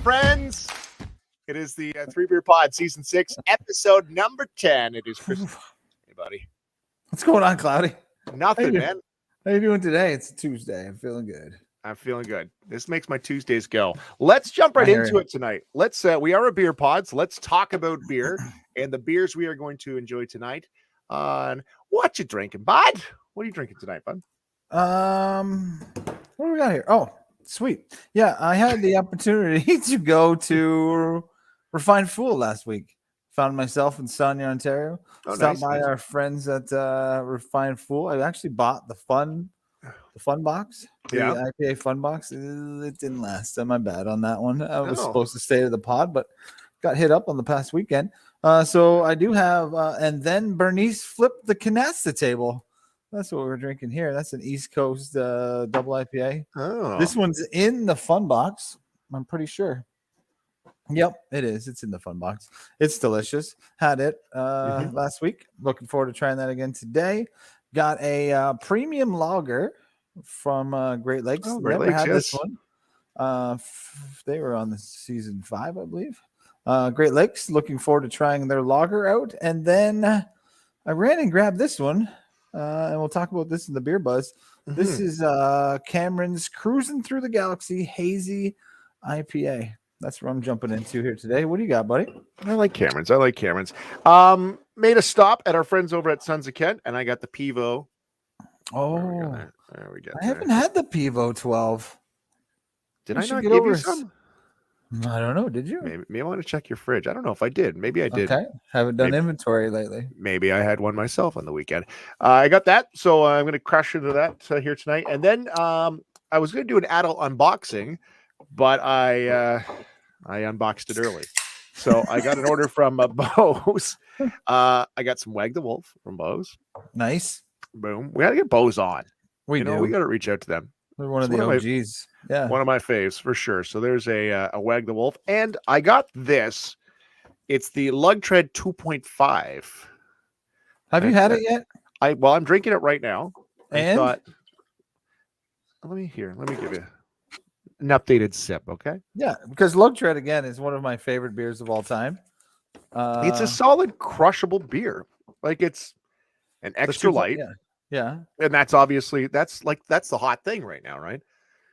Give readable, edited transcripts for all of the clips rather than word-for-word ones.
friends. It is the 3BeerPod Season 6, Episode number 10. It is Christmas. Hey, buddy. What's going on, Cloudy? Nothing, man. How you doing today? It's Tuesday. I'm feeling good. I'm feeling good. This makes my Tuesdays go. Let's jump right into it tonight. We are a beer pod, so let's talk about beer and the beers we are going to enjoy tonight. What you drinking, bud? What are you drinking tonight, bud? What do we got here? Oh, sweet. Yeah, I had the opportunity to go to Refined Fool last week. Found myself in Sarnia, Ontario. Stopped by our friends at Refined Fool. I actually bought the fun box. The IPA fun box. It didn't last. My bad on that one. I was supposed to stay to the pod, but got hit up on the past weekend. So I do have, and then Bernice flipped the canasta table. That's what we're drinking here. That's an East Coast double IPA. Oh, this one's in the fun box. I'm pretty sure. Yep, it is. It's in the fun box. It's delicious. Had it last week. Looking forward to trying that again today. Got a premium lager from Great Lakes. Oh, Never had this one. They were on the season 5, I believe. Great Lakes. Looking forward to trying their lager out. And then I ran and grabbed this one. And we'll talk about this in the beer buzz. This is Cameron's Cruising Through the Galaxy Hazy IPA. That's what I'm jumping into here today. What do you got, buddy? I like Cameron's. Made a stop at our friends over at Sons of Kent, and I got the Pivo. Oh, there we go. I haven't had the Pivo 12. Did I not give you some? I don't know. Did you? Maybe I want to check your fridge. I don't know if I did. Maybe I did. Okay. Haven't done inventory lately. Maybe I had one myself on the weekend. I got that, so I'm going to crush into that here tonight. And then I was going to do an adult unboxing, but I unboxed it early. So I got an order from Bose. I got some Wag the Wolf from Bose. Nice. Boom. We got to get Bose on. We got to reach out to them. They're one of the OGs. Yeah. One of my faves for sure. So there's a Wag the Wolf. And I got this. It's the Lug Tread 2.5. Have you had it yet? I'm drinking it right now. And I thought, let me give you an updated sip, okay? Yeah, because Lug Tread again is one of my favorite beers of all time. It's a solid crushable beer. Like it's an extra light. Yeah. And that's obviously that's the hot thing right now, right?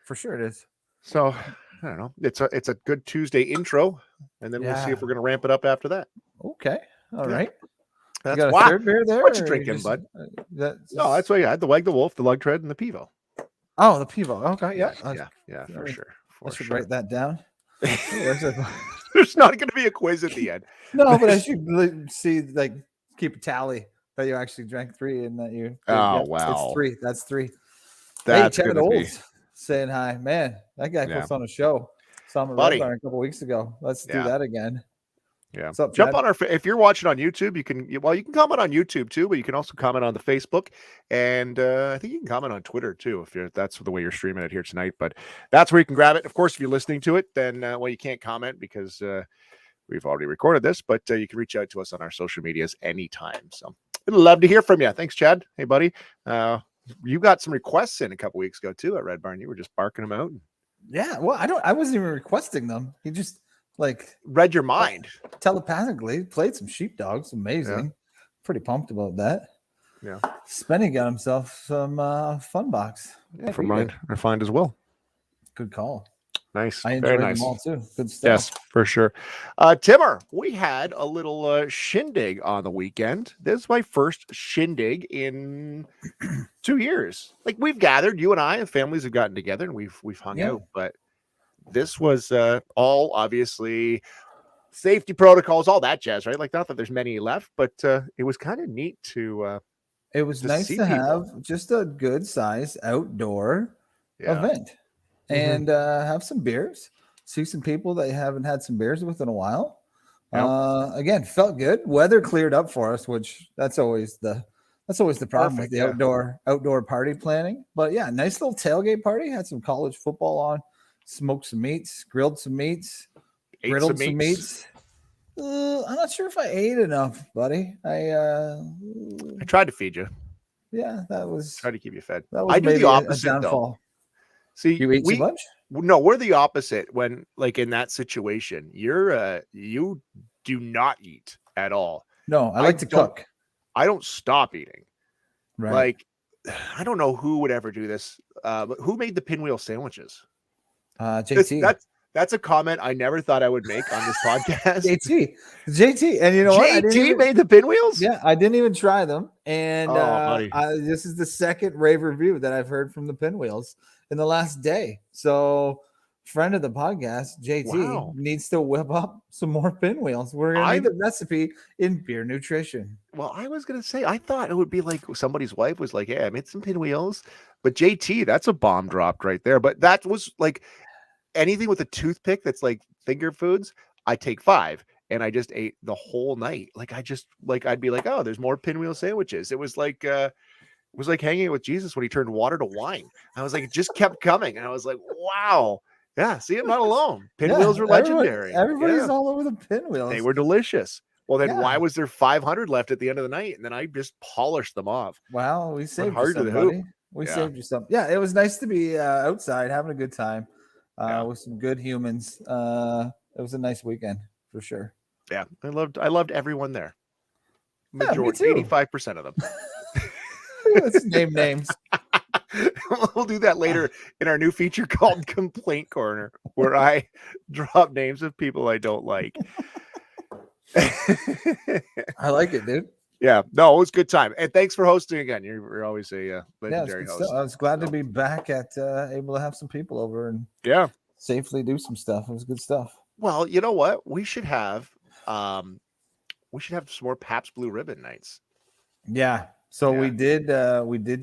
For sure it is. So I don't know. It's a good Tuesday intro, and then we'll see if we're gonna ramp it up after that. Okay. All right. That's you got a third beer there. What you drinking, bud? No, that's why I had the Wag the Wolf, the Lug Tread, and the Pivo. Oh, the Pivo. Okay, yeah, for sure. I should write that down. There's not going to be a quiz at the end. No, but I should see, keep a tally that you actually drank 3 and that you. Oh, wow. It's 3. That's 3. That's Chad Olds saying hi. Man, that guy puts on a show. Saw him at Red Barn a couple weeks ago. Let's do that again. Yeah. What's up, Jump Chad? on if you're watching on YouTube, you can comment on YouTube too, but you can also comment on the Facebook, and I think you can comment on Twitter too if that's the way you're streaming it here tonight. But that's where you can grab it. Of course, if you're listening to it, then you can't comment because we've already recorded this. But you can reach out to us on our social medias anytime. So I'd love to hear from you. Thanks, Chad. Hey, buddy. You got some requests in a couple weeks ago too at Red Barn. You were just barking them out. Yeah. Well, I wasn't even requesting them. He just read your mind telepathically. Played some sheepdogs. Amazing. Yeah. Pretty pumped about that. Yeah. Spenny got himself some fun box. Yeah, from mine. I find as well. Good call. Nice. I enjoyed them all too. Good stuff. Yes, for sure. Timmer, we had a little shindig on the weekend. This is my first shindig in 2 years. We've gathered, you and I, and families have gotten together and we've hung out, but this was all obviously safety protocols, all that jazz, right? Not that there's many left, but it was kind of neat to. It was nice to have just a good size outdoor event and have some beers. See some people that you haven't had some beers with in a while. Yep. Again, felt good. Weather cleared up for us, which that's always the problem with the outdoor party planning. But yeah, nice little tailgate party. Had some college football on. Smoked some meats, grilled some meats, griddled some meats. I'm not sure if I ate enough, buddy. I tried to feed you. Yeah, that was try to keep you fed. That was I do the opposite though. See, you ate too much? No, we're the opposite. When like in that situation, you do not eat at all. No, I like to cook. I don't stop eating. Right. Like, I don't know who would ever do this, but who made the pinwheel sandwiches? JT. That's a comment I never thought I would make on this podcast. JT, and you know what? JT made the pinwheels. Yeah, I didn't even try them, and buddy. This is the second rave review that I've heard from the pinwheels in the last day. So, friend of the podcast, JT, needs to whip up some more pinwheels. We're gonna need the recipe in Beer Nutrition. Well, I was gonna say I thought it would be like somebody's wife was like, "Hey, I made some pinwheels," but JT, that's a bomb dropped right there. But that was like anything with a toothpick that's like finger foods. I take 5, and I just ate the whole night. Like I'd be like, "Oh, there's more pinwheel sandwiches." It was like hanging out with Jesus when he turned water to wine. I was like, it just kept coming, and I was like, wow. Yeah, see, I'm not alone. Pinwheels were legendary. Everybody's all over the pinwheels. They were delicious. Well, then why was there 500 left at the end of the night? And then I just polished them off. Wow, we saved you some, buddy. We saved you some. Yeah, it was nice to be outside having a good time with some good humans. It was a nice weekend for sure. Yeah, I loved everyone there. Majority, 85% of them. Let's name names. We'll do that later in our new feature called Complaint Corner, where I drop names of people I don't like. I like it, dude. Yeah, no, it was a good time, and thanks for hosting again. You're always a legendary host. I was glad to be back at able to have some people over and safely do some stuff. It was good stuff. Well, you know what? We should have some more Pabst Blue Ribbon nights. Yeah. So we did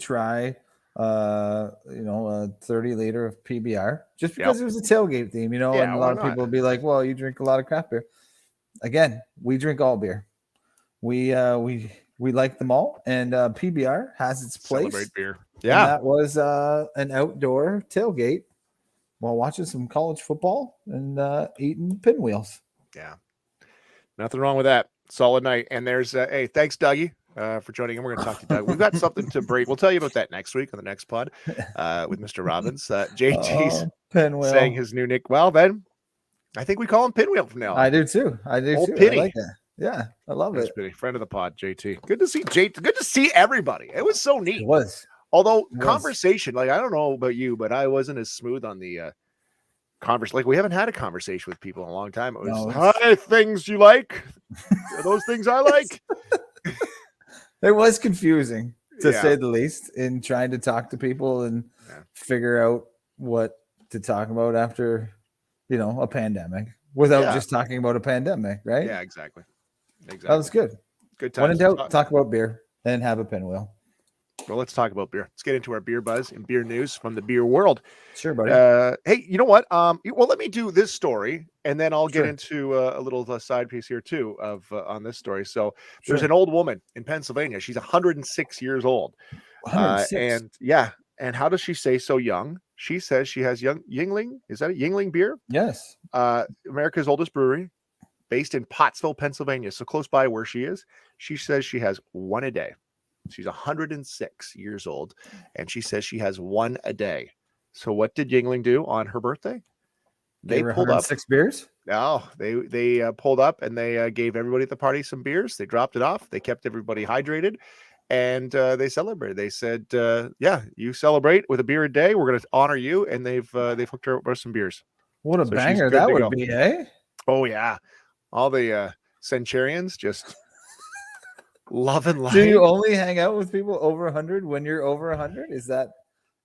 try a 30 liter of PBR just because it was a tailgate theme, and a lot of people would be like, well, you drink a lot of craft beer. Again, we drink all beer. We like them all, and PBR has its place. Celebrate beer. Yeah. And that was an outdoor tailgate while watching some college football and eating pinwheels. Yeah. Nothing wrong with that. Solid night. And there's hey, thanks, Dougie. For joining in. We're going to talk to Doug. We've got something to break. We'll tell you about that next week on the next pod with Mr. Robbins. JT's saying his new nick. Well, then I think we call him Pinwheel from now on. I do too. Old Penny. I like that. Yeah, I love it. Penny, friend of the pod, JT. Good to see JT. Good to see everybody. It was so neat. It was. Although conversation, like I don't know about you, but I wasn't as smooth on the conversation. Like we haven't had a conversation with people in a long time. It was hi, things you like. Those things I like. It was confusing, to say the least, in trying to talk to people and figure out what to talk about after, a pandemic without just talking about a pandemic, right? Yeah, exactly. That was good. Good time. When in doubt, talk about beer and have a pinwheel. Well, let's talk about beer. Let's get into our beer buzz and beer news from the beer world. Sure, buddy. Hey, you know what? Well, let me do this story, and then I'll get into a little side piece here too of on this story. So there's an old woman in Pennsylvania. She's 106 years old. 106. And how does she say so young? She says she has Yuengling. Is that a Yuengling beer? Yes. America's oldest brewery, based in Pottsville, Pennsylvania, so close by where she is. She says she has one a day. She's 106 years old, and she says she has one a day. So what did Yuengling do on her birthday? They pulled up 6 beers. No, they pulled up and they gave everybody at the party some beers. They dropped it off. They kept everybody hydrated, and they celebrated. They said, you celebrate with a beer a day. We're going to honor you, and they've hooked her up with some beers. What a banger that would be, eh? Oh yeah, all the Centurions just. Love and life. Do you only hang out with people over 100 when you're over 100? Is that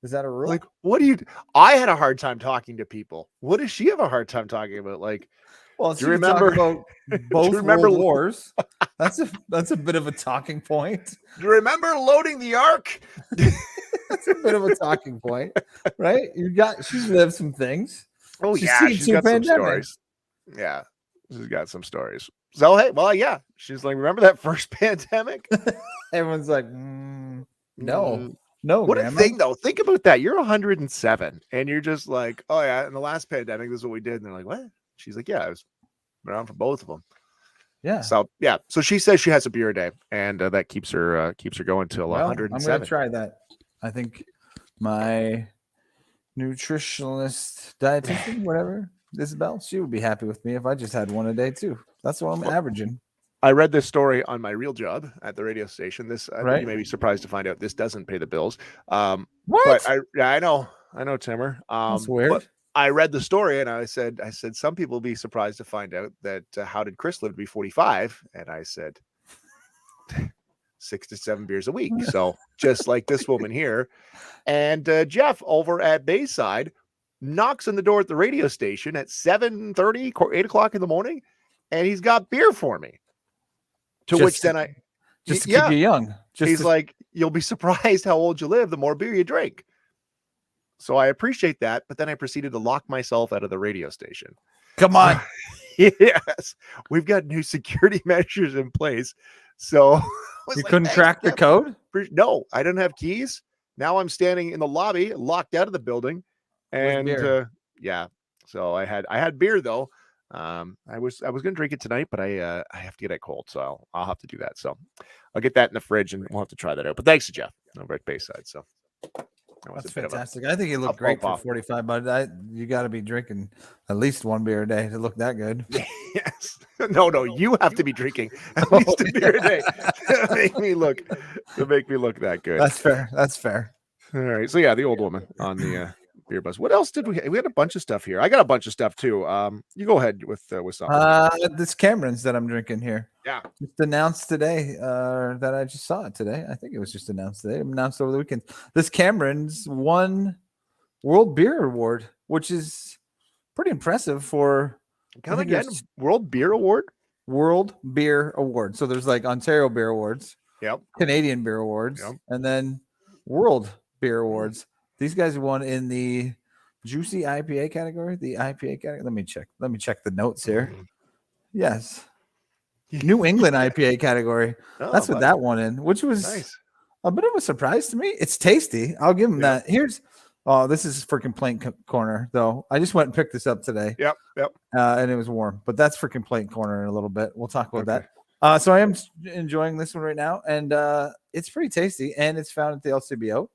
a rule? Like, what do you? I had a hard time talking to people. What does she have a hard time talking about? Like, well, do you remember about both World Wars? That's a bit of a talking point. Do you remember loading the Ark? That's a bit of a talking point, right? She's lived some things. Oh she's got some stories. Yeah, she's got some stories. So, hey, well, yeah. She's like, remember that first pandemic? Everyone's like, no. What Grandma. a thing, though. Think about that. You're 107, and you're just like, oh, yeah, in the last pandemic, this is what we did. And they're like, what? She's like, yeah, I was around for both of them. Yeah. So, yeah. So she says she has a beer a day, and that keeps her going till 107. I'm going to try that. I think my nutritionalist, dietitian, whatever, Isabel, she would be happy with me if I just had one a day too. That's what I'm averaging. I read this story on my real job at the radio station. This Right? You may be surprised to find out this doesn't pay the bills. But What? I know, Timmer. That's But weird. I read the story and I said some people will be surprised to find out that how did Chris live to be 45? And I said 6 to 7 beers a week. So just like this woman here. And Jeff over at Bayside knocks on the door at the radio station at 7:30, 8 o'clock in the morning, and he's got beer for me. To Just which then just to keep you young. He's like, you'll be surprised how old you live the more beer you drink. So I appreciate that, but then I proceeded to lock myself out of the radio station. Come on. Yes, we've got new security measures in place. So you couldn't crack the code? No, I didn't have keys. Now I'm standing in the lobby, locked out of the building, and yeah. So I had beer though. I was going to drink it tonight, but I have to get it cold, so I'll have to do that. So I'll get that in the fridge, and we'll have to try that out. But thanks to Jeff over at Bayside. So that's fantastic. I think you look great for 45, but you got to be drinking at least one beer a day to look that good. Yes. No, you have to be drinking at least a beer a day to make me look that good. That's fair. All right. So yeah, the old woman on the beer buzz. What else did we had a bunch of stuff here. I got a bunch of stuff too. You go ahead with something. This Cameron's that I'm drinking here. Yeah. Just announced today that I just saw it today. I think it was just announced today. Announced over the weekend. This Cameron's won World Beer Award, which is pretty impressive for World Beer Award. World Beer Award. So there's like Ontario Beer Awards, Canadian Beer Awards, and then World Beer Awards. These guys won in the juicy IPA category. The IPA category. Let me check the notes here. Yes. New England IPA category. That's what that one in, which was nice. A bit of a surprise to me. It's tasty. I'll give them that. This is for Complaint Corner, though. I just went and picked this up today. Yep. And it was warm, but that's for Complaint Corner in a little bit. We'll talk about that. So I am enjoying this one right now, and it's pretty tasty, and it's found at the LCBO.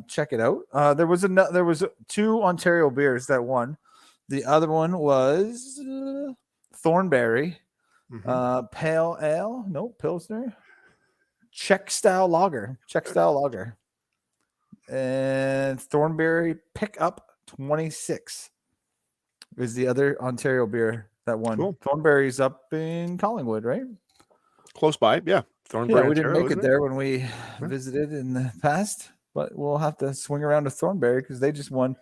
Check it out. There was 2 Ontario beers that won. The other one was Thornberry. Pale ale, Pilsner, Czech style lager, and Thornberry Pickup 26 is the other Ontario beer that won. Cool. Thornberry's up in Collingwood, right? Close by, yeah. Thornberry. Yeah, we didn't make it there when we visited in the past, but we'll have to swing around to Thornberry because they just won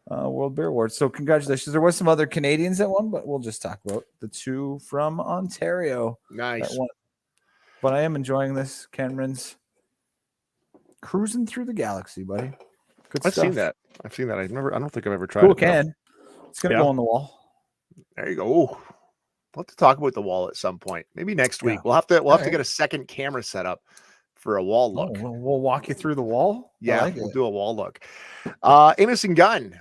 World Beer Awards. So congratulations. There was some other Canadians that won, but we'll just talk about the 2 from Ontario. Nice. But I am enjoying this. Cameron's cruising through the galaxy, buddy. Good stuff. I've seen that. I don't think I've ever tried it. Can. It's gonna go on the wall. There you go. We'll have to talk about the wall at some point. Maybe next week. We'll have to get a second camera set up for a wall look. We'll walk you through the wall. Yeah, we'll do a wall look. Innocent Gun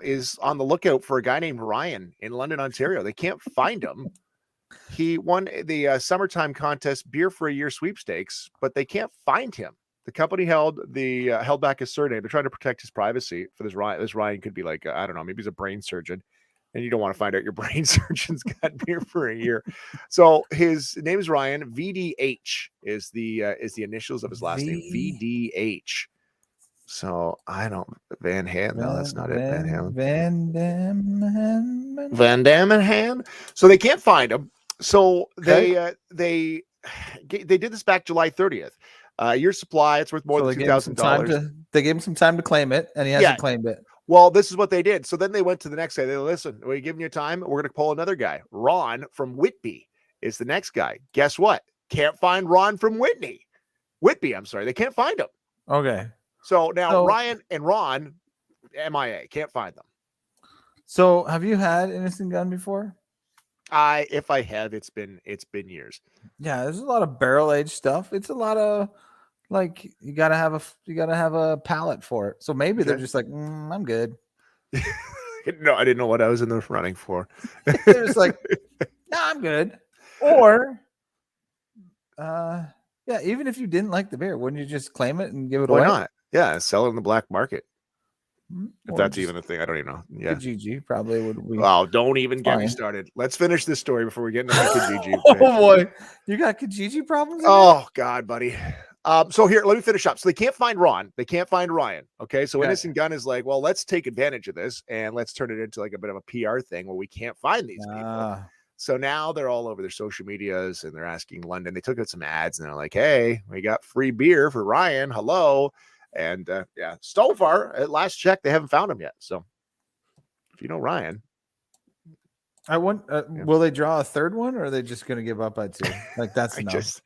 is on the lookout for a guy named Ryan in London, Ontario. They can't find him. He won the summertime contest beer for a year sweepstakes, but they can't find him. The company held back his surname. They're trying to protect his privacy. For this Ryan could be like I don't know, maybe he's a brain surgeon, and you don't want to find out your brain surgeon's got beer for a year. So his name is Ryan. VDH is the initials of his last name. VDH. So I don't Van Ham. No, that's not it. Van Ham. Van Dam and Han. So they can't find him. So they did this back July 30th. Your supply, it's worth more than $2,000. They gave him some time to claim it, and he hasn't claimed it. Well, this is what they did. So then they went to the next guy. They listen, we're giving you time. We're going to pull another guy. Ron from Whitby is the next guy. Guess what? Can't find Ron from Whitby. I'm sorry. They can't find him. Okay. So now Ryan and Ron, MIA, can't find them. So have you had Innocent Gun before? If I have, it's been years. Yeah, there's a lot of barrel aged stuff. It's a lot of you gotta have a palate for it. So maybe they're just like, I'm good. No, I didn't know what I was in the running for. They're just like, no, I'm good. Or even if you didn't like the beer, wouldn't you just claim it and give it away? Why not? Yeah, sell it in the black market. If that's even a thing, I don't even know. Yeah, Kijiji probably would be. Oh, don't even get me fine. started. Let's finish this story before we get into Kijiji. Oh boy, you got Kijiji problems? Oh God, buddy. So here, let me finish up. So they can't find Ron. They can't find Ryan. Okay. So Innocent Gun is like, well, let's take advantage of this and let's turn it into like a bit of a PR thing where we can't find these people. So now they're all over their social medias and they're asking London. They took out some ads and they're like, hey, we got free beer for Ryan. Hello. And yeah, so far at last check, they haven't found him yet. So if you know Ryan, I want. Will they draw a third one, or are they just going to give up at 2? Like that's enough.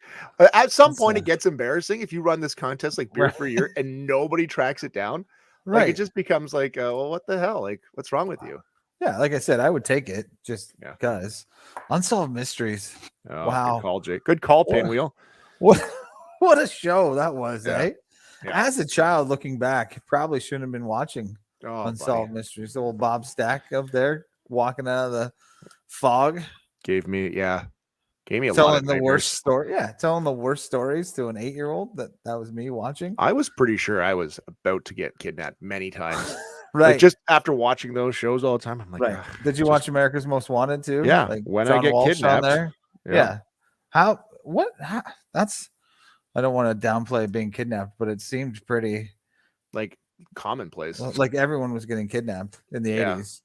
At some point it gets embarrassing if you run this contest like beer for a year and nobody tracks it down. Right. Like it just becomes like, well, what the hell? Like, what's wrong with you? Yeah, like I said, I would take it just because Unsolved Mysteries. Wow. Good call, Jake. Good call, Pinwheel. What a show that was, eh? Yeah. As a child, looking back, probably shouldn't have been watching Unsolved Mysteries. The old Bob Stack up there walking out of the fog. Gave me a telling lot of the worst story. Yeah, telling the worst stories to an 8-year-old. That was me watching. I was pretty sure I was about to get kidnapped many times. Right. Like just after watching those shows all the time, I'm like, right. Did you watch America's Most Wanted too? Yeah. Like when John I get Walsh kidnapped. on there. Yeah. How that's I don't want to downplay being kidnapped, but it seemed pretty like commonplace. Like everyone was getting kidnapped in the 80s.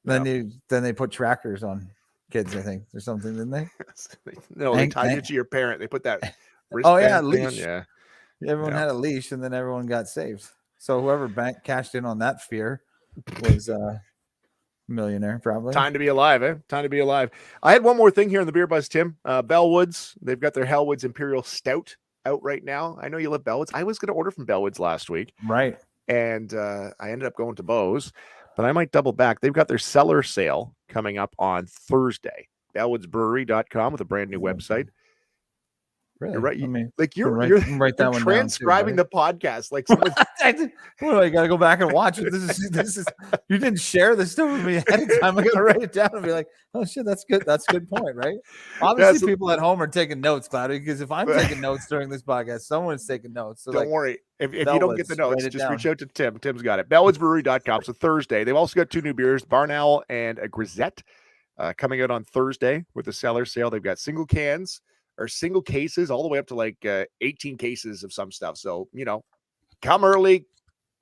Then they put trackers on kids, I think, or something, didn't they? No, they tied you to your parent. They put that leash. Yeah. Everyone had a leash, and then everyone got saved. So whoever cashed in on that fear was a millionaire, probably. Time to be alive, eh? Time to be alive. I had one more thing here in the Beer Buzz, Tim. Bellwoods, they've got their Hellwoods Imperial Stout out right now. I know you love Bellwoods. I was going to order from Bellwoods last week. Right. And I ended up going to Bose, but I might double back. They've got their cellar sale coming up on Thursday. Bellwoodsbrewery.com with a brand new website. Really? You're right. You're write that one transcribing down too, the podcast. Like someone, well, you got to go back and watch it. This is. You didn't share this stuff with me ahead of time. I got to write it down and be like, oh shit, that's good. That's a good point, right? Obviously, people at home are taking notes, Cloudy, because if I'm taking notes during this podcast, someone's taking notes. So don't worry. If you don't get the notes, just reach out to Tim. Tim's got it. Bellwoodsbrewery.com. So Thursday, they've also got 2 new beers, Barn Owl and a Grisette, coming out on Thursday with the cellar sale. They've got single cans. Or single cases all the way up to like 18 cases of some stuff. So, come early,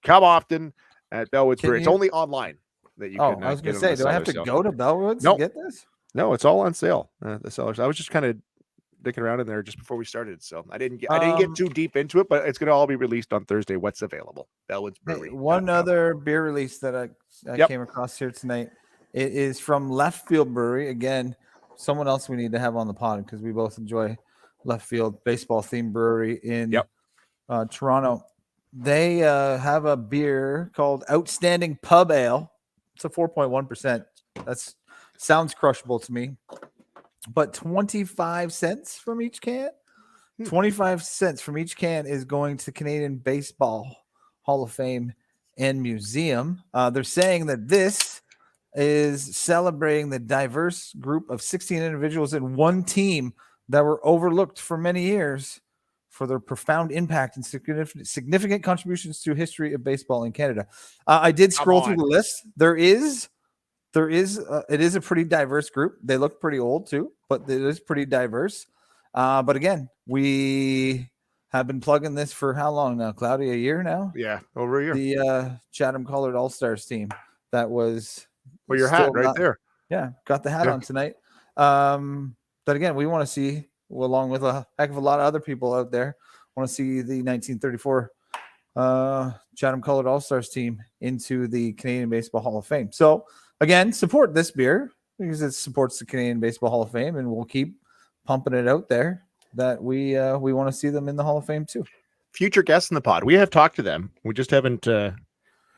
come often at Bellwoods Brewery. It's only online that you can. I was going to say, do I have to go to Bellwoods to get this? No, it's all on sale. The sellers. I was just kind of dicking around in there just before we started. So I didn't get too deep into it, but it's going to all be released on Thursday. What's available? Bellwoods Brewery. One other beer release that I came across here tonight. It is from Left Field Brewery. Again, someone else we need to have on the pod because we both enjoy Left Field baseball themed brewery in Toronto. They have a beer called Outstanding Pub Ale. It's a 4.1%. That sounds crushable to me, but 25 cents from each can. 25 cents from each can is going to Canadian Baseball Hall of Fame and Museum. They're saying that this is celebrating the diverse group of 16 individuals in one team that were overlooked for many years for their profound impact and significant contributions to history of baseball in Canada. I did scroll through the list. It is a pretty diverse group. They look pretty old too, but it is pretty diverse. But again, we have been plugging this for how long now, Cloudy? A year now? Yeah, over a year. The Chatham Colored All-Stars team that was... Well, your hat right there. Yeah, got the hat on tonight. But again, we want to see, along with a heck of a lot of other people out there, want to see the 1934 Chatham Colored All-Stars team into the Canadian Baseball Hall of Fame. So again, support this beer because it supports the Canadian Baseball Hall of Fame, and we'll keep pumping it out there that we want to see them in the Hall of Fame too. Future guests in the pod. We have talked to them. We just haven't.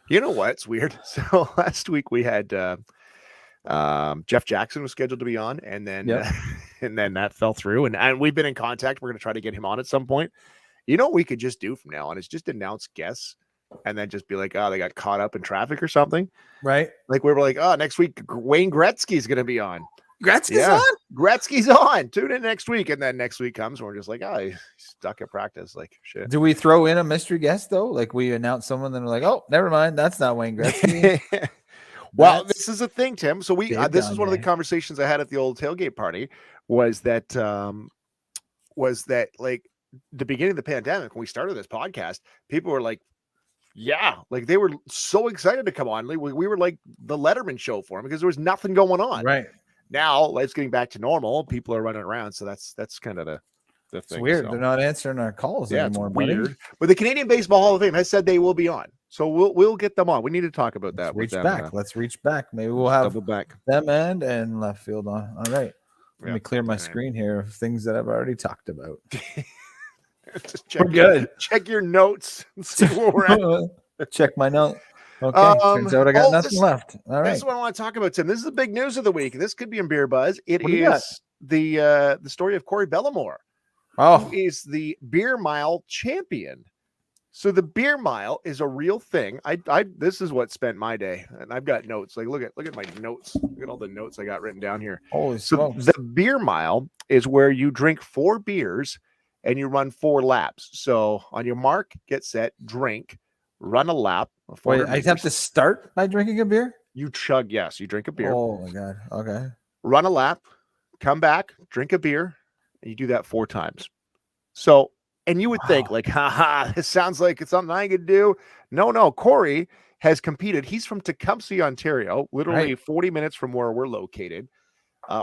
You know what? It's weird. So last week we had Jeff Jackson was scheduled to be on, and then and then that fell through. And we've been in contact. We're going to try to get him on at some point. You know what we could just do from now on is just announce guests and then just be like, oh, they got caught up in traffic or something. Right. Like we were like, oh, next week Wayne Gretzky is going to be on. Gretzky's on? Gretzky's on. Tune in next week. And then next week comes and we're just like, he's stuck at practice. Like, shit. Do we throw in a mystery guest, though? Like, we announce someone, then we're like, oh, never mind. That's not Wayne Gretzky. Well, this is a thing, Tim. So this is one of the conversations I had at the old tailgate party was that like the beginning of the pandemic, when we started this podcast, people were like, yeah, like they were so excited to come on. Like, we were like the Letterman show for them because there was nothing going on. Right. Now life's getting back to normal. People are running around. So that's kind of the thing. It's weird. So. They're not answering our calls anymore. It's weird. Buddy. But the Canadian Baseball Hall of Fame has said they will be on. So we'll get them on. We need to talk about that. Let's reach back. Maybe we'll have them and left field on. All right. Let me clear my screen here of things that I've already talked about. We're good. Check your notes and see where we're at. Check my note. Okay. Turns out I got nothing left. All right. This is what I want to talk about, Tim. This is the big news of the week. This could be in Beer Buzz. It is the story of Corey Bellimore. Who is the Beer Mile champion. So the Beer Mile is a real thing. This is what spent my day, and I've got notes. Like look at my notes. Look at all the notes I got written down here. Holy smokes. The Beer Mile is where you drink 4 beers and you run 4 laps. So on your mark, get set, drink, run a lap. Wait, I have to start by drinking a beer? You chug, yes. You drink a beer. Oh my God. Okay. Run a lap, come back, drink a beer, and you do that 4 times. So. And you would think like, this sounds like it's something I could do. No. Corey has competed. He's from Tecumseh, Ontario, literally 40 minutes from where we're located.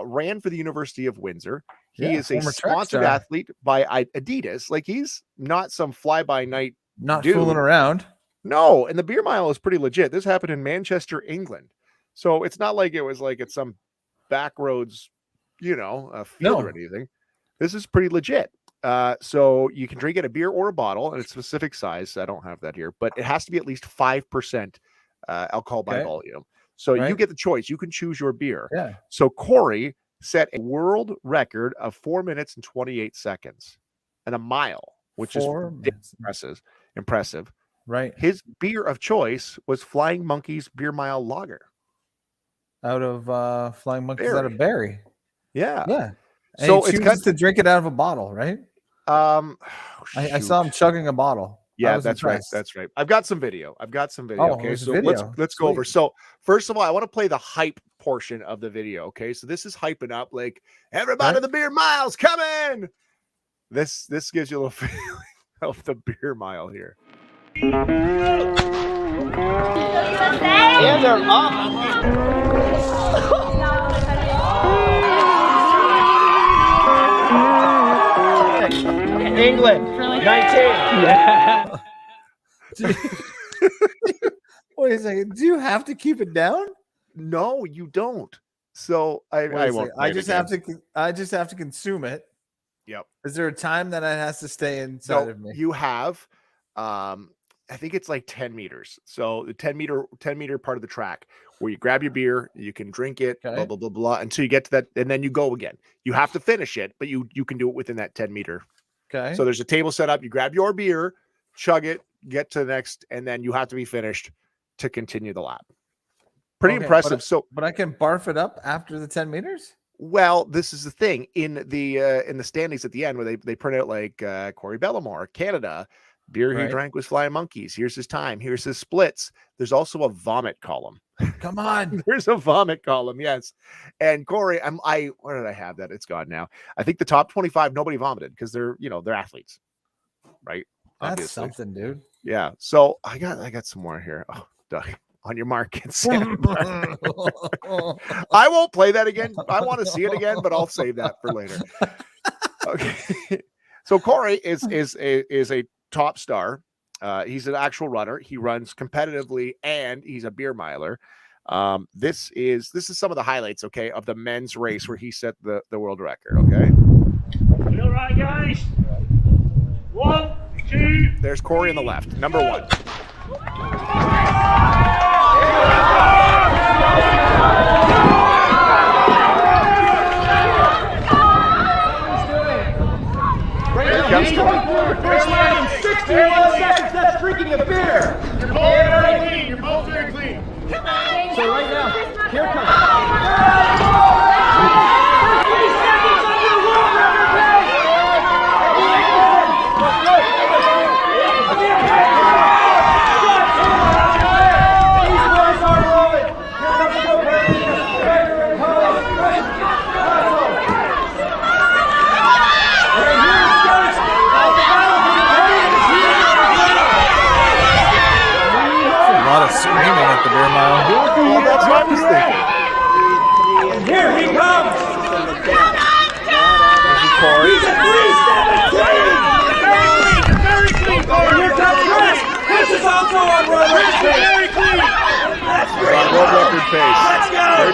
Ran for the University of Windsor. He is a sponsored athlete by Adidas. Like he's not some fly-by-night dude. Fooling around. No, and the Beer Mile is pretty legit. This happened in Manchester, England. So it's not like it was like it's some back roads, field or anything. This is pretty legit. So you can drink it a beer or a bottle, and it's a specific size. I don't have that here, but it has to be at least 5% alcohol by volume. So you get the choice. You can choose your beer. Yeah. So Corey set a world record of 4 minutes and 28 seconds and a mile, which is impressive. Right. His beer of choice was Flying Monkey's Beer Mile Lager. Out of Flying Monkeys out of Barrie. Yeah. Yeah. And so it's good to drink it out of a bottle, right? I saw him chugging a bottle. Yeah, that's impressed. Right. That's right. I've got some video. Okay, so let's go over. So first of all, I want to play the hype portion of the video. Okay, so this is hyping up like everybody. The Beer Mile's coming. This gives you a little feeling of the Beer Mile here. Hands are up. England, 19. Yeah. Wait a second. Do you have to keep it down? No, you don't. So I won't. I just have to consume it. Yep. Is there a time that it has to stay inside of me? You have. I think it's like 10 meters. So the 10 meter part of the track where you grab your beer, you can drink it, blah, blah, blah, blah, until you get to that. And then you go again. You have to finish it, but you can do it within that 10 meter. Okay. So there's a table set up. You grab your beer, chug it, get to the next, and then you have to be finished to continue the lap. Pretty impressive. But I can barf it up after the 10 meters? Well, this is the thing. In the standings at the end where they print out like Corey Bellimore, Canada, beer he drank was Flying Monkeys. Here's his time. Here's his splits. There's also a vomit column. Come on. There's a vomit column. Yes. And Corey, where did I have that? It's gone now. I think the top 25, nobody vomited because they're athletes. Right. That's obviously. Something, dude. Yeah. So I got some more here. Oh, Doug, on your mark. I won't play that again. I want to see it again, but I'll save that for later. Okay. So Corey is a top star. He's an actual runner. He runs competitively and he's a beer miler. This is some of the highlights, okay, of the men's race where he set the world record. Okay. All right, guys. 1, 2. There's Corey on the left, number 1. Here comes Corey. First line in 61 seconds. That's drinking a beer. You're both very clean. You're both very clean. So right now, here comes.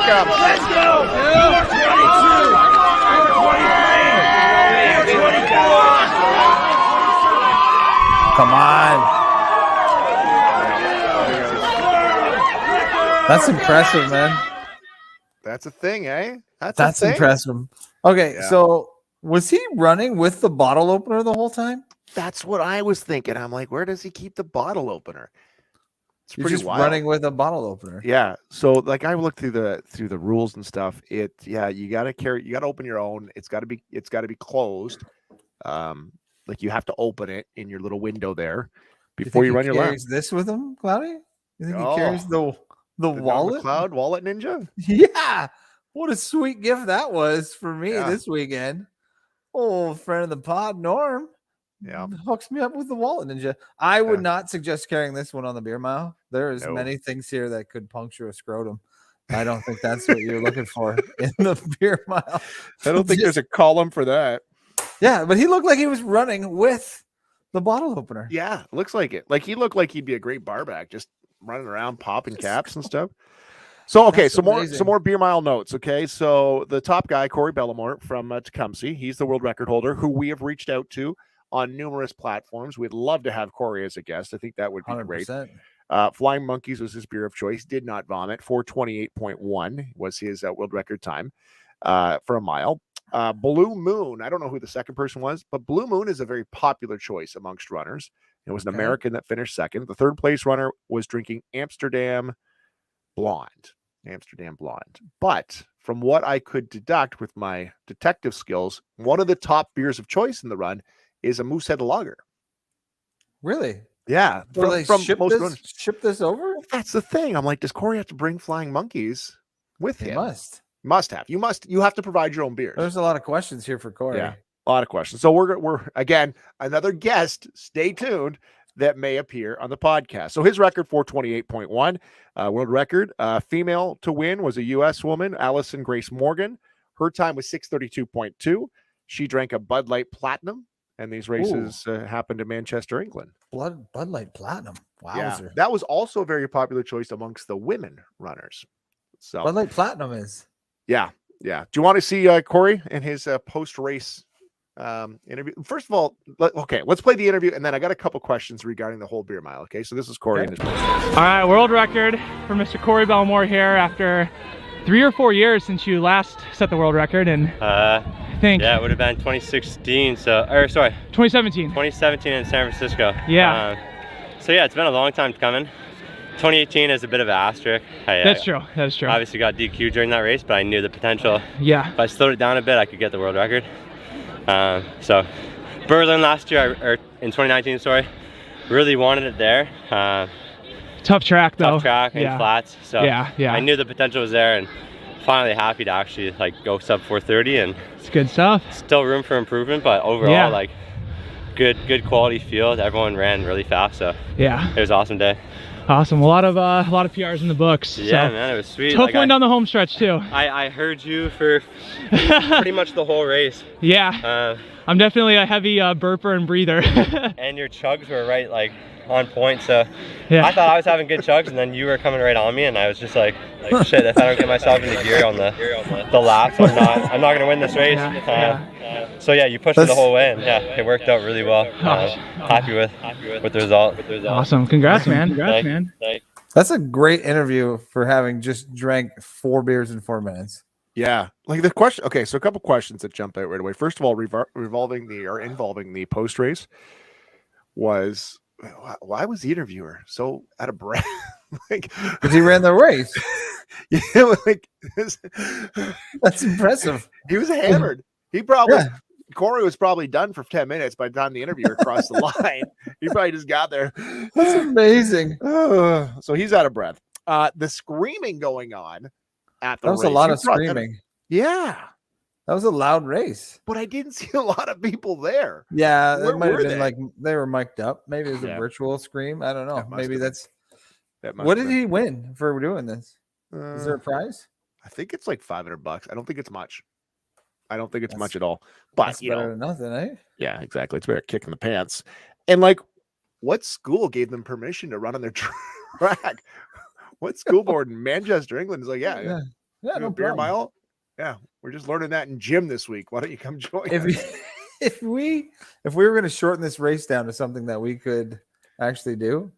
comes. Let's go. 422. 423. 424. Come on. That's impressive, man. That's a thing, eh? That's That's a thing. impressive. Okay, Yeah. so was he running with the bottle opener the whole time? That's what I was thinking. I'm like, where does he keep the bottle opener? It's He's pretty just wild. running with a bottle opener. Yeah. So like I looked through the rules and stuff. You gotta open your own. It's gotta be closed. Like you have to open it in your little window there before you run your lap. Carries this with him, Cloudy? You think he carries the wallet? Cloud Wallet Ninja? Yeah. What a sweet gift that was for me Yeah. this weekend. Old friend of the pod, Norm. Yeah. Hooks me up with the wallet ninja. I would not suggest carrying this one on the beer mile. There's many things here that could puncture a scrotum. I don't think that's what you're looking for in the beer mile. I don't think there's a column for that. Yeah, but he looked like he was running with the bottle opener. Yeah, looks like it. Like he looked like he'd be a great barback, just running around popping caps and stuff. So okay, That's some amazing. more beer mile notes. Okay, so the top guy, Corey Bellimore from Tecumseh, he's the world record holder who we have reached out to on numerous platforms. We'd love to have Corey as a guest. I think that would be 100%. great. Flying Monkeys was his beer of choice. Did not vomit. 428.1 was his world record time for a mile. Blue Moon, I don't know who the second person was, but Blue Moon is a very popular choice amongst runners. It was an American that finished second. The third place runner was drinking Amsterdam Blonde. But from what I could deduct with my detective skills, one of the top beers of choice in the run is a Moosehead Lager. Really? Yeah. Will they from ship most runners. this over? That's the thing. I'm like, does Corey have to bring Flying Monkeys with He him? must have. You have to provide your own beers. There's a lot of questions here for Corey. Yeah, a lot of questions. So we're again another guest. Stay tuned. That may appear on the podcast. So his record 428.1 world record. Female to win was a U.S. woman, Allison Grace Morgan. Her time was 632.2. She drank a Bud Light Platinum, and these races happened in Manchester, England. Bud Light Platinum. Wowzer. Yeah, that was also a very popular choice amongst the women runners. So Bud Light Platinum is. Yeah. Do you want to see Corey and his post-race interview? First of all, let's play the interview, and then I got a couple questions regarding the whole beer mile. Okay, so this is Corey and his post-race. All right, world record for Mr. Corey Bellimore here after 3 or 4 years since you last set the world record, and I think it would have been 2016. 2017 in San Francisco. Yeah. So yeah, it's been a long time coming. 2018 is a bit of an asterisk. That's true. Obviously got DQ during that race, but I knew the potential. Yeah. If I slowed it down a bit, I could get the world record. So Berlin last year, or in 2019, really wanted it there. Tough track though. Tough track and flats. So yeah. I knew the potential was there, and finally happy to actually go sub 430. And it's good stuff. Still room for improvement, but overall good quality field. Everyone ran really fast, so yeah, it was an awesome day. Awesome. A lot of PRs in the books. Yeah, so man, it was sweet. Tough win down the home stretch too. I heard you for pretty much the whole race. Yeah. I'm definitely a heavy burper and breather. And your chugs were right on point, so yeah. I thought I was having good chugs, and then you were coming right on me, and I was just like shit, if I don't get myself into gear on the laps, I'm not gonna win this race. So yeah, you pushed it the whole way, and yeah, it worked out really well. Happy with the result. Awesome. Congrats, man. Thanks. That's a great interview for having just drank 4 beers in 4 minutes. Yeah, the question. Okay, so a couple questions that jump out right away. First of all, involving the post race was, why was the interviewer so out of breath? Because he ran the race. Yeah, that's impressive. He was hammered. He probably Corey was probably done for 10 minutes by the time the interviewer crossed the line. He probably just got there. That's amazing. So he's out of breath. The screaming going on at the race. That was a lot of screaming. Yeah. That was a loud race. But I didn't see a lot of people there. Yeah, Where it might have were been they were mic'd up. Maybe it was a virtual scream. I don't know. Maybe that's what did he win for doing this? Is there a prize? I think it's $500. I don't think it's much. I don't think it's much at all. But that's better than nothing, eh? Yeah, exactly. It's better kick in the pants. And what school gave them permission to run on their track? What school board in Manchester, England is Yeah, no beer problem. mile. Yeah, we're just learning that in gym this week. Why don't you come join If us? if we were going to shorten this race down to something that we could actually do,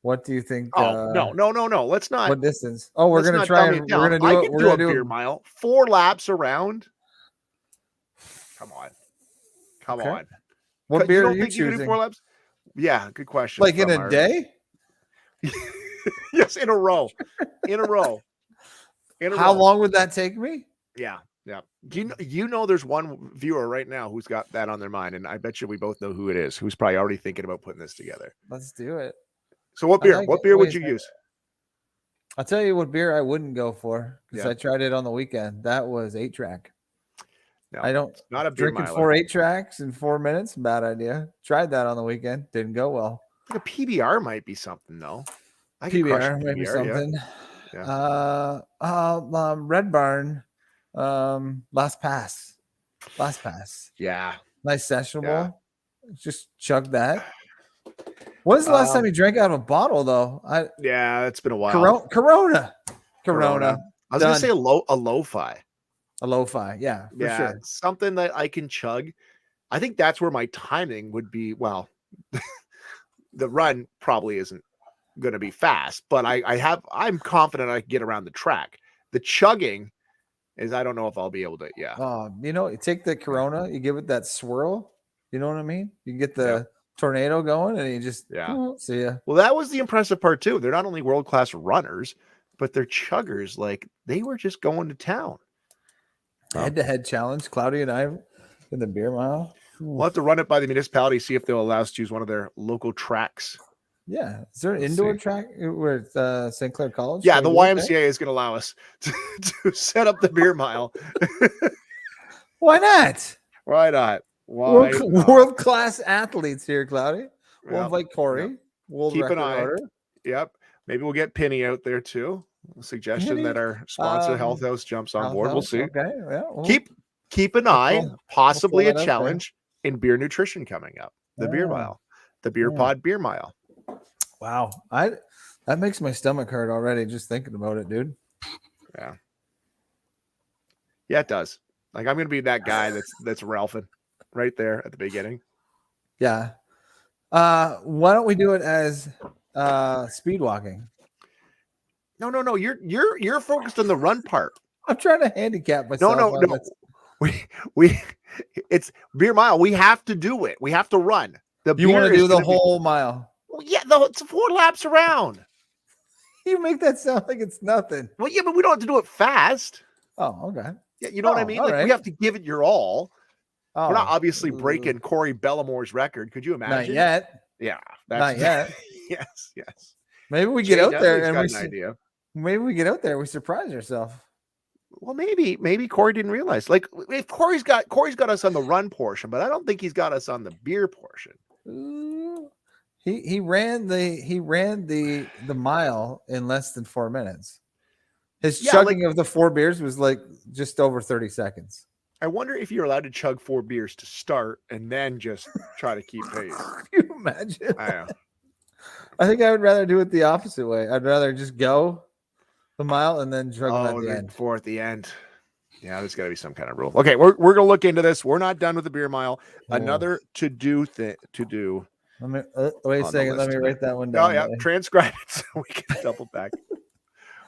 what do you think? No. Let's not. What distance? Oh, we're let's going to not try dummy and it we're down. going to do I it. can We're do going a to do beer it. mile, 4 laps around. Come Okay. on. What You beer don't are you think you can do choosing? 4 laps? Yeah, good question. Like in from a day? Yes, in a row. How long would that take me? Yeah. You know there's one viewer right now who's got that on their mind, and I bet you we both know who it is, who's probably already thinking about putting this together. Let's do it. So what beer? What beer would you use? I'll tell you what beer I wouldn't go for, because Yeah. I tried it on the weekend. That was 8-track. No, I don't not a beer drinking miler. 4 8-tracks in 4 minutes. Bad idea. Tried that on the weekend. Didn't go well. Like a PBR might be something though. I could crush a PBR, maybe PBR, something. Yeah. Red Barn, Last Pass. Yeah. Nice sessionable. Yeah. Just chug that. When's the last time you drank out of a bottle though? Yeah, it's been a while. Corona. I was gonna say a lo-fi. A lo-fi, yeah, for sure. Something that I can chug. I think that's where my timing would be. Well, the run probably isn't going to be fast, but I'm confident I can get around the track. The chugging is, I don't know if I'll be able to. Yeah. You take the Corona, you give it that swirl. You know what I mean? You get the tornado going, and you just see ya. Well, that was the impressive part too. They're not only world-class runners, but they're chuggers. Like, they were just going to town. Head-to-head challenge, Cloudy and I in the beer mile. We'll have to run it by the municipality, see if they'll allow us to use one of their local tracks. Yeah. Is there an indoor track where it's St. Clair College? Yeah, the YMCA is going to allow us to set up the beer mile. Why not? Why not? World-class athletes here, Cloudy. We'll invite Corey. Yep. We'll keep an eye. Order. Yep. Maybe we'll get Penny out there too. A suggestion that our sponsor Health House jumps on board. We'll see. Okay. Yeah. Keep an eye. Possibly a challenge in beer nutrition coming up. The beer mile. The BeerPod beer mile. Wow. That makes my stomach hurt already just thinking about it, dude. Yeah. Yeah, it does. Like, I'm gonna be that guy that's Ralphing right there at the beginning. Yeah. Why don't we do it as speed walking? No. You're focused on the run part. I'm trying to handicap myself. No. We it's beer mile. We have to do it. We have to run. You want to do the whole mile? Well, yeah, it's 4 laps around. You make that sound like it's nothing. Well, yeah, but we don't have to do it fast. Oh, okay. Yeah, you know what I mean? Like, we have to give it your all. We're not obviously breaking Corey Bellimore's record. Could you imagine? Not yet. Yeah. Not yet. Yes. Maybe we get out there and idea. Maybe we get out there, we surprise ourselves. Well, maybe Corey didn't realize. Like, if Corey's got us on the run portion, but I don't think he's got us on the beer portion. He ran the mile in less than 4 minutes. His chugging of the 4 beers was like just over 30 seconds. I wonder if you're allowed to chug 4 beers to start and then just try to keep pace. Can you imagine? I know. I think I would rather do it the opposite way. I'd rather just go the mile and then chug them at the end. 4 at the end. Yeah, there's got to be some kind of rule. Okay, we're going to look into this. We're not done with the beer mile. Another to-do thing to do. Let me wait a second. Let me write that one down. Oh, yeah. Transcribe it so we can double back.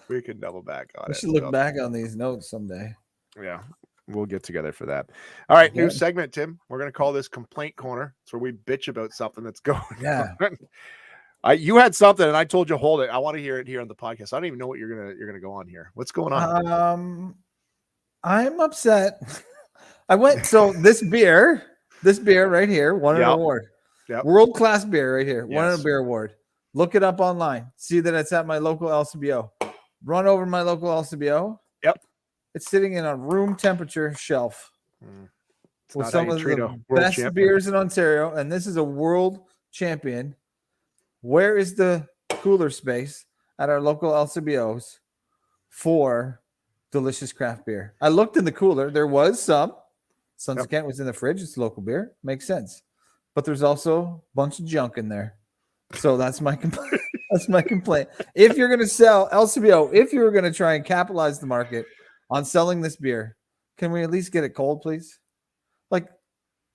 We can double back on it. We should look back on these notes someday. Yeah, we'll get together for that. All right, new segment, Tim. We're going to call this Complaint Corner. It's where we bitch about something that's going on. You had something, and I told you hold it. I want to hear it here on the podcast. I don't even know what you're gonna go on here. What's going on? I'm upset. This beer right here won an award. Yep. World-class beer right here. Won a beer award. Look it up online. See that it's at my local LCBO. Run over to my local LCBO. Yep. It's sitting in a room temperature shelf with some of the best beers in Ontario, and this is a world champion. Where is the cooler space at our local LCBOs for delicious craft beer? I looked in the cooler. There was some. Sons of Kent was in the fridge. It's local beer. Makes sense. But there's also a bunch of junk in there. So that's my complaint. That's my complaint. If you're going to sell LCBO, if you're going to try and capitalize the market on selling this beer. Can we at least get it cold, please? Like,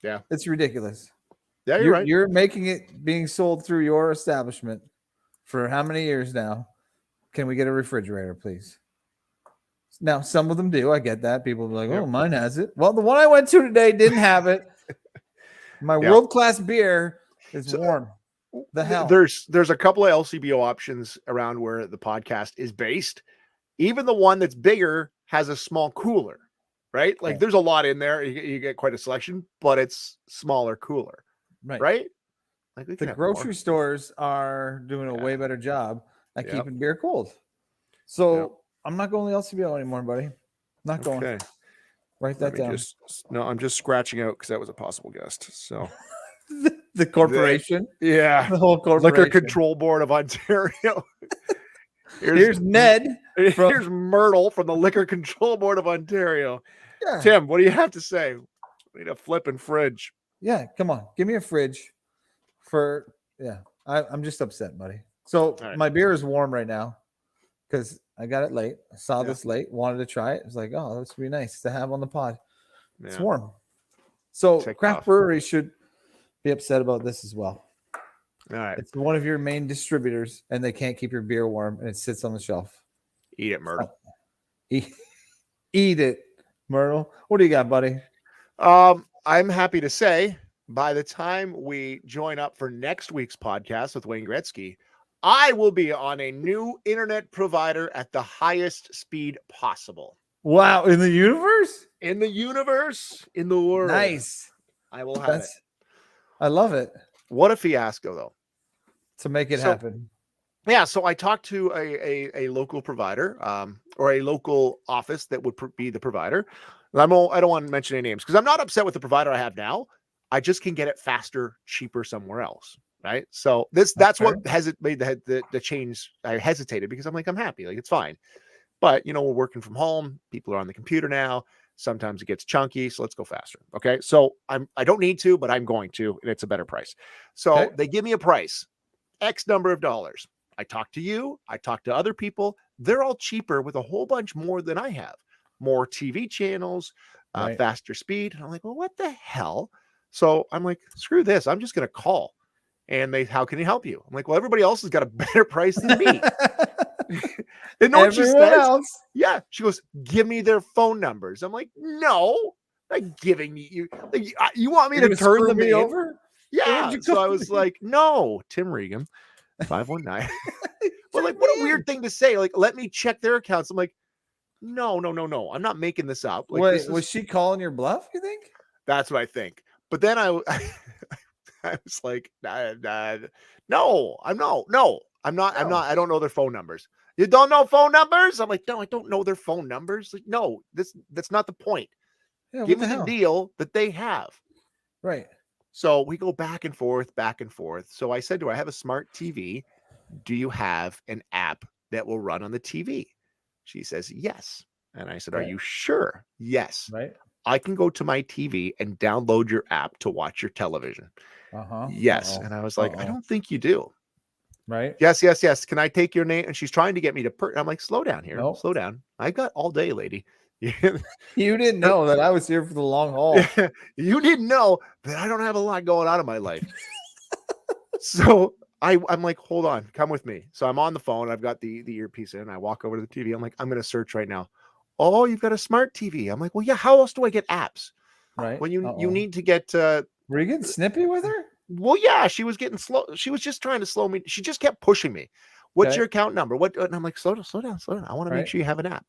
yeah, it's ridiculous. Yeah, you're right. You're making it being sold through your establishment for how many years now? Can we get a refrigerator, please? Now, some of them do. I get that. People be like, oh, mine has it. Well, the one I went to today didn't have it. My world-class beer is warm. The hell? There's a couple of LCBO options around where the podcast is based. Even the one that's bigger has a small cooler, right? Like there's a lot in there. You get quite a selection, but it's smaller cooler, right? Like the grocery stores are doing a way better job at keeping beer cold. So I'm not going to LCBO anymore, buddy. Not going. Okay. Write that down. I'm just scratching out because that was a possible guest. So the corporation, the whole corporation, Liquor Control Board of Ontario. Here's Ned. Here's Myrtle from the Liquor Control Board of Ontario. Yeah. Tim, what do you have to say? We need a flipping fridge. Yeah, come on, give me a fridge. I'm just upset, buddy. So my beer is warm right now because I got it late. I saw this late, wanted to try it. I was like, oh, this would be nice to have on the pod. It's warm. So craft breweries should be upset about this as well. All right. It's one of your main distributors, and they can't keep your beer warm, and it sits on the shelf. Eat it, Myrtle. Eat it, Myrtle. What do you got, buddy? I'm happy to say by the time we join up for next week's podcast with Wayne Gretzky, I will be on a new internet provider at the highest speed possible. Wow. In the universe? In the universe, in the world. Nice. I will have it. I love it. What a fiasco, though. To make it happen. Yeah. So I talked to a local provider or a local office that would be the provider. I don't want to mention any names because I'm not upset with the provider I have now. I just can get it faster, cheaper somewhere else. Right. So that's what made the change. I hesitated because I'm like, I'm happy. Like, it's fine. But, we're working from home. People are on the computer now. Sometimes it gets chunky. So let's go faster. Okay. So I don't need to, but I'm going to, and it's a better price. So they give me a price, X number of dollars. I talk to you. I talk to other people. They're all cheaper with a whole bunch more than I have. More TV channels, faster speed. And I'm like, well, what the hell? So I'm like, screw this. I'm just going to call. And how can he help you? I'm like, well, everybody else has got a better price than me. And know what she says? Yeah. She goes, give me their phone numbers. I'm like, no, I'm not giving you. Like, you want me to turn them over? Yeah. So I was like, no, Tim Regan, 519. But like, what a weird thing to say. Like, let me check their accounts. I'm like, no. I'm not making this up. Like, wait, was she calling your bluff, you think? That's what I think. But then I was like, no, I'm not. I don't know their phone numbers. You don't know phone numbers? I'm like, no, I don't know their phone numbers. Like, no, that's not the point. Yeah, give me the deal that they have. Right. So we go back and forth. So I said to her, I have a smart TV. Do you have an app that will run on the TV? She says, yes. And I said, are you sure? Yes. Right. I can go to my TV and download your app to watch your television. Yes. And I was like, I don't think you do. Right. Yes. Can I take your name? And she's trying to get me to I'm like, slow down here. Slow down. I got all day, lady. You didn't know that I was here for the long haul. You didn't know that I don't have a lot going on in my life. So I'm like, hold on, come with me. So I'm on the phone. I've got the earpiece in. I walk over to the TV. I'm like, I'm going to search right now. Oh, you've got a smart TV. I'm like, well, yeah. How else do I get apps? Right. When you need to get. Were you getting snippy with her? Well, yeah, she was getting slow. She was just trying to slow me. She just kept pushing me. What's your account number? What? And I'm like, slow down. I want to make sure you have an app.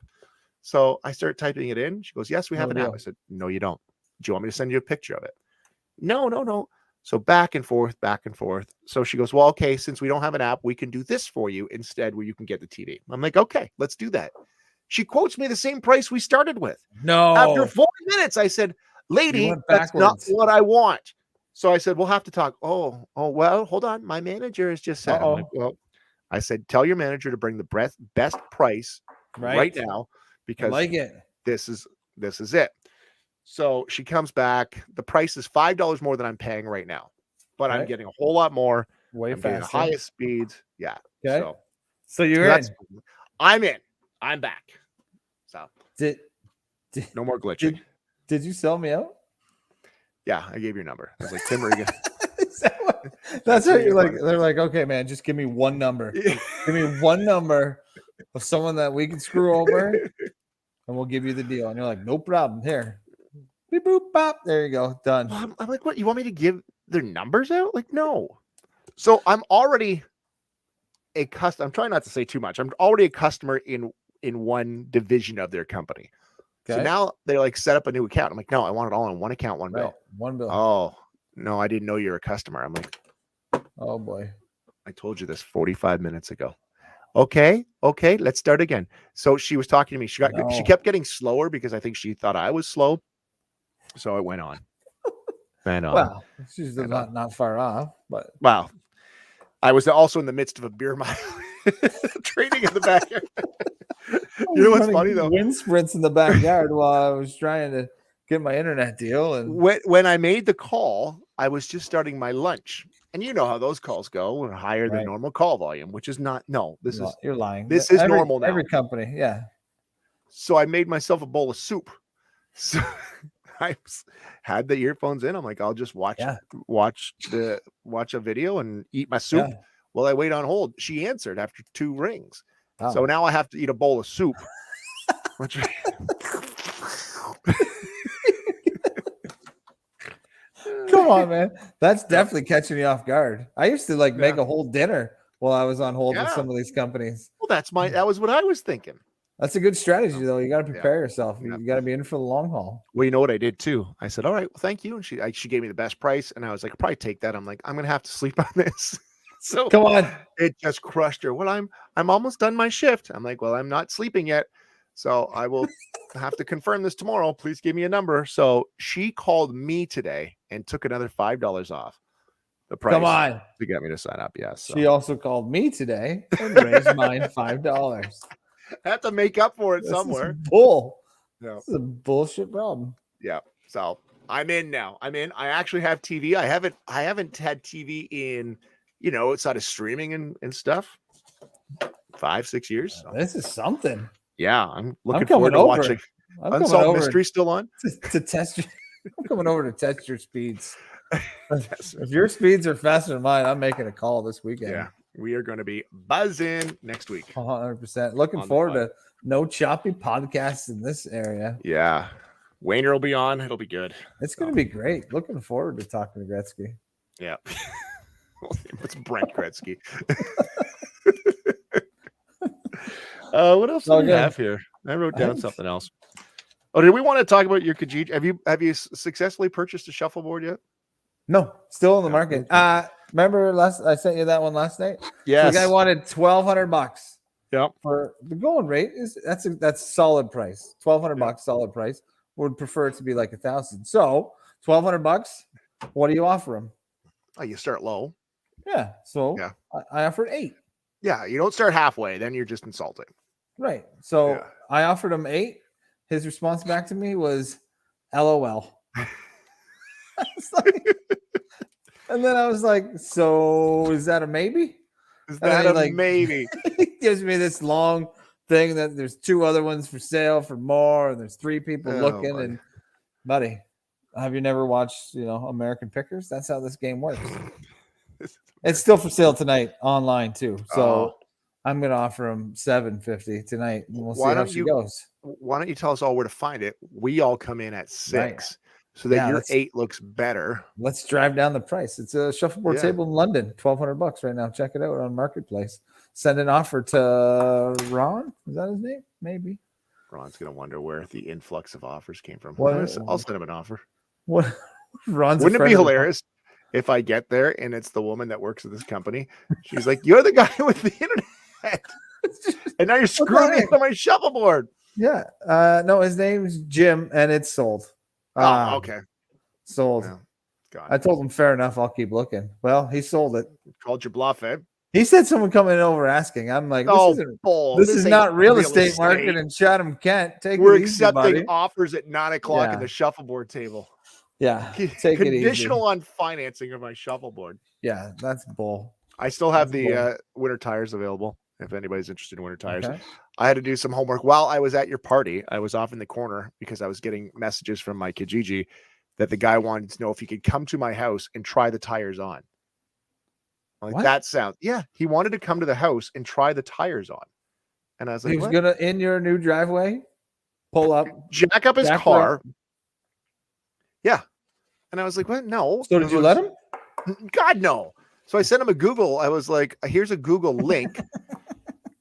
So I start typing it in. She goes, yes, we have an app. I said, no, you don't. Do you want me to send you a picture of it? No. So back and forth. So she goes, well, okay, since we don't have an app, we can do this for you instead where you can get the TV. I'm like, okay, let's do that. She quotes me the same price we started with. No. After 40 minutes, I said, lady, that's not what I want. So I said, we'll have to talk. Oh, well, hold on. My manager has just said, I'm like, well, I said, tell your manager to bring the best price right now because this is it. So she comes back. The price is $5 more than I'm paying right now, but I'm getting a whole lot more. Way I'm faster. Highest speeds. Yeah. Okay. So you're in. I'm in. I'm back. So No more glitching. Did you sell me out? Yeah, I gave your number. I was like, Tim, are you That's what you're like. They're like, okay, man, just give me one number. Give me one number of someone that we can screw over, and we'll give you the deal. And you're like, no problem. Here, beep boop bop. There you go, done. Well, I'm like, what? You want me to give their numbers out? Like, no. So I'm already a customer. I'm trying not to say too much. I'm already a customer in one division of their company. Okay. So now they like set up a new account. I'm like, no, I want it all in one account, one bill. One bill. Oh, no, I didn't know you're a customer. I'm like, oh boy. I told you this 45 minutes ago. Okay, let's start again. So she was talking to me. She kept getting slower because I think she thought I was slow. So it went on. Well, she's not far off, but wow. I was also in the midst of a beer mile training in the backyard. You know what's funny though? Wind sprints in the backyard while I was trying to get my internet deal. And when I made the call, I was just starting my lunch. And you know how those calls go, higher than normal call volume, which is not. No, this is you're lying. This is normal now. Every company, yeah. So I made myself a bowl of soup. So I had the earphones in. I'm like, I'll just watch a video and eat my soup while I wait on hold. She answered after 2 rings. Oh. So now I have to eat a bowl of soup. Come on, man. That's definitely catching you off guard. I used to make a whole dinner while I was on hold with some of these companies. Well, that was what I was thinking. That's a good strategy, though. You got to prepare yourself. You got to be in for the long haul. Well, you know what I did too? I said, all right, well, thank you. And she gave me the best price. And I was like, I'll probably take that. I'm like, I'm going to have to sleep on this. So come on. It just crushed her. Well, I'm almost done my shift. I'm like, well, I'm not sleeping yet. So I will have to confirm this tomorrow. Please give me a number. So she called me today and took another $5 off the price. Come on. To get me to sign up. Yes. So. She also called me today and raised mine $5. I have to make up for it somewhere. This is a bullshit problem. Yeah. So I'm in now. I actually have TV. I haven't had TV in, outside of streaming and stuff. 5-6 years. So. This is something. Yeah, I'm looking forward to watching. Unsolved Mystery still on to test. I'm coming over to test your speeds. If your speeds are faster than mine, I'm making a call this weekend. Yeah, we are going to be buzzing next week. 100%. Looking forward to no choppy podcasts in this area. Yeah, Wayner will be on. It'll be good. It's going to be great. Looking forward to talking to Gretzky. Yeah, it's Brent Gretzky. What else do we have here? I wrote down something else. Oh, did we want to talk about your Kijiji? Have you successfully purchased a shuffleboard yet? No, still in the market. Remember I sent you that one last night? Yes. So the guy wanted $1,200. Yep. For the going rate that's solid price. $1,200 solid price. Would prefer it to be like $1,000. So $1,200. What do you offer him? Oh, you start low. Yeah. So I offered $8. Yeah, you don't start halfway, then you're just insulting. Right. So I offered him $8. His response back to me was LOL. And then I was like, so is that a maybe? Is that a maybe? He gives me this long thing that there's 2 other ones for sale for more, and there's 3 people looking. Buddy. And buddy, have you never watched, American Pickers? That's how this game works. It's still for sale tonight online too. So I'm going to offer him $750 tonight, and we'll see how she goes. Why don't you tell us all where to find it? We all come in at 6, so that your 8 looks better. Let's drive down the price. It's a shuffleboard table in London, $1,200 right now. Check it out on Marketplace. Send an offer to Ron. Is that his name? Maybe. Ron's going to wonder where the influx of offers came from. I'll send him an offer. What? Wouldn't it be hilarious if I get there and it's the woman that works at this company? She's like, "You're the guy with the internet, and now you're screwing me on my shuffleboard." Yeah. No, his name's Jim, and it's sold. Okay. Sold. Yeah. I told him, fair enough. I'll keep looking. Well, he sold it. Called your bluff, eh? He said someone coming over asking. I'm like, this is not real estate market in Chatham, Kent. We're accepting offers at 9:00 at the shuffleboard table. Yeah. Take conditional on financing of my shuffleboard. Yeah, that's bull. I still have the winter tires available. if anybody's interested in winter tires. Okay. I had to do some homework while I was at your party. I was off in the corner because I was getting messages from my Kijiji that the guy wanted to know if he could come to my house and try the tires on. I'm like, What? that sounds, yeah. He wanted to come to the house and try the tires on. And I was like, He was what? gonna in your new driveway, pull up, Jack up his jack her car. up. Yeah. And I was like, what? No. So did you let him? God, no. So I sent him a Google. I was like, here's a Google link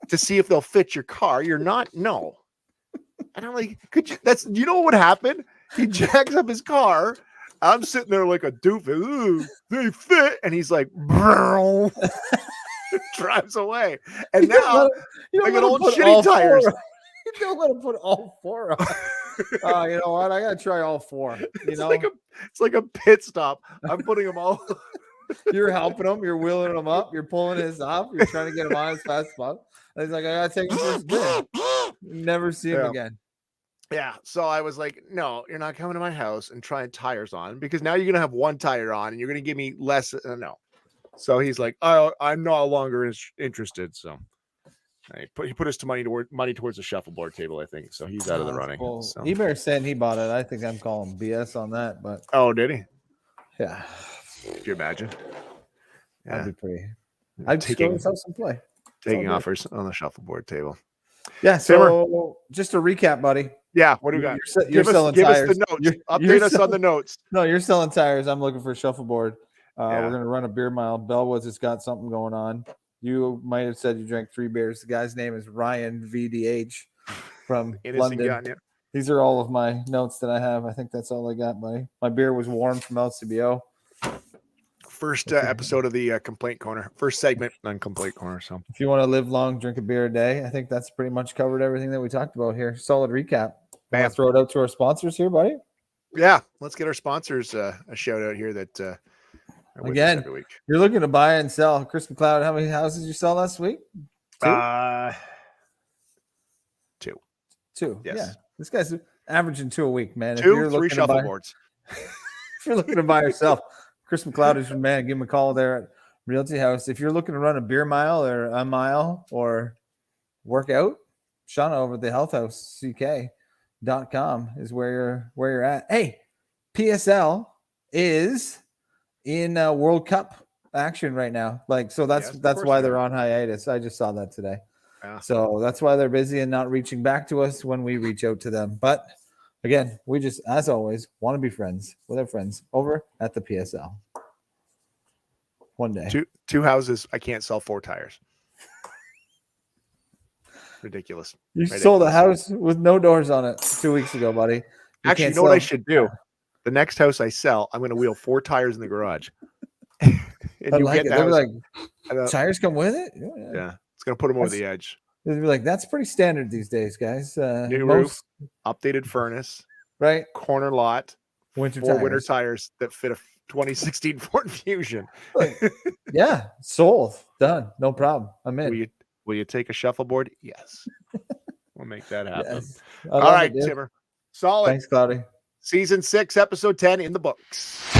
to see if they'll fit your car. You're not, no. And I'm like, you know what would happen? He jacks up his car. I'm sitting there like a doofus. Ooh, they fit. And he's like, drives away. And now I got old shitty tires. You don't let him put all 4 on. Oh, you know what? I gotta try all 4. It's like a pit stop. I'm putting them all. You're helping him. You're wheeling him up. You're pulling his up. You're trying to get him on as fast as possible. And he's like, I gotta take him for a spin. Never see him again. Yeah. So I was like, no, you're not coming to my house and trying tires on because now you're going to have one tire on and you're going to give me less. No. So he's like, oh, I'm no longer interested. So he put his money towards the shuffleboard table, I think. So he's out of the running. Cool. So. Eber saying he bought it. I think I'm calling BS on that, but oh, did he? Yeah. Could you imagine? Yeah. That'd be pretty. I'd take myself some play. Taking offers on the shuffleboard table. Yeah. So just a recap, buddy. Yeah, what do we got? You're selling tires. Give us the notes. Update us on the notes. No, you're selling tires. I'm looking for a shuffleboard. We're going to run a beer mile. Bellwoods has got something going on. You might have said you drank 3 beers. The guy's name is Ryan VDH from London. Gun, yeah. These are all of my notes that I have. I think that's all I got, buddy. My beer was warm from LCBO. First episode of the Complaint Corner. First segment on Complaint Corner. So if you want to live long, drink a beer a day. I think that's pretty much covered everything that we talked about here. Solid recap. Want to throw it out to our sponsors here, buddy? Yeah, let's get our sponsors a shout out here that again, every week. You're looking to buy and sell. Chris McLeod, how many houses you saw last week? 2. 2. Yes. Yeah. This guy's averaging 2 a week, man. 2, 3 shuffleboards. If you're looking to buy yourself, Chris McLeod is your man. Give him a call there at Realty House. If you're looking to run a beer mile or a mile or work out, Shauna over at the Health House CK.com is where you're at. Hey, PSL is in World Cup action right now. That's why they're on hiatus. I just saw that today. Yeah. So that's why they're busy and not reaching back to us when we reach out to them. But again, we just, as always, want to be friends with our friends over at the PSL. One day. 2 houses. I can't sell 4 tires. Ridiculous. You sold a house with no doors on it 2 weeks ago, buddy. Actually, you know what I should do? The next house I sell, I'm going to wheel 4 tires in the garage. And you like get they're like, tires come with it? Yeah. It's going to put them over the edge. They'd be like, that's pretty standard these days, guys. New roof, updated furnace, right? Corner lot, winter 4 winter tires that fit a 2016 Ford Fusion. Yeah, sold. Done. No problem. I'm in. Will you take a shuffleboard? Yes. We'll make that happen. Yes. All right, Timmer. Solid. Thanks, Cloudy. Season 6, episode 10 in the books.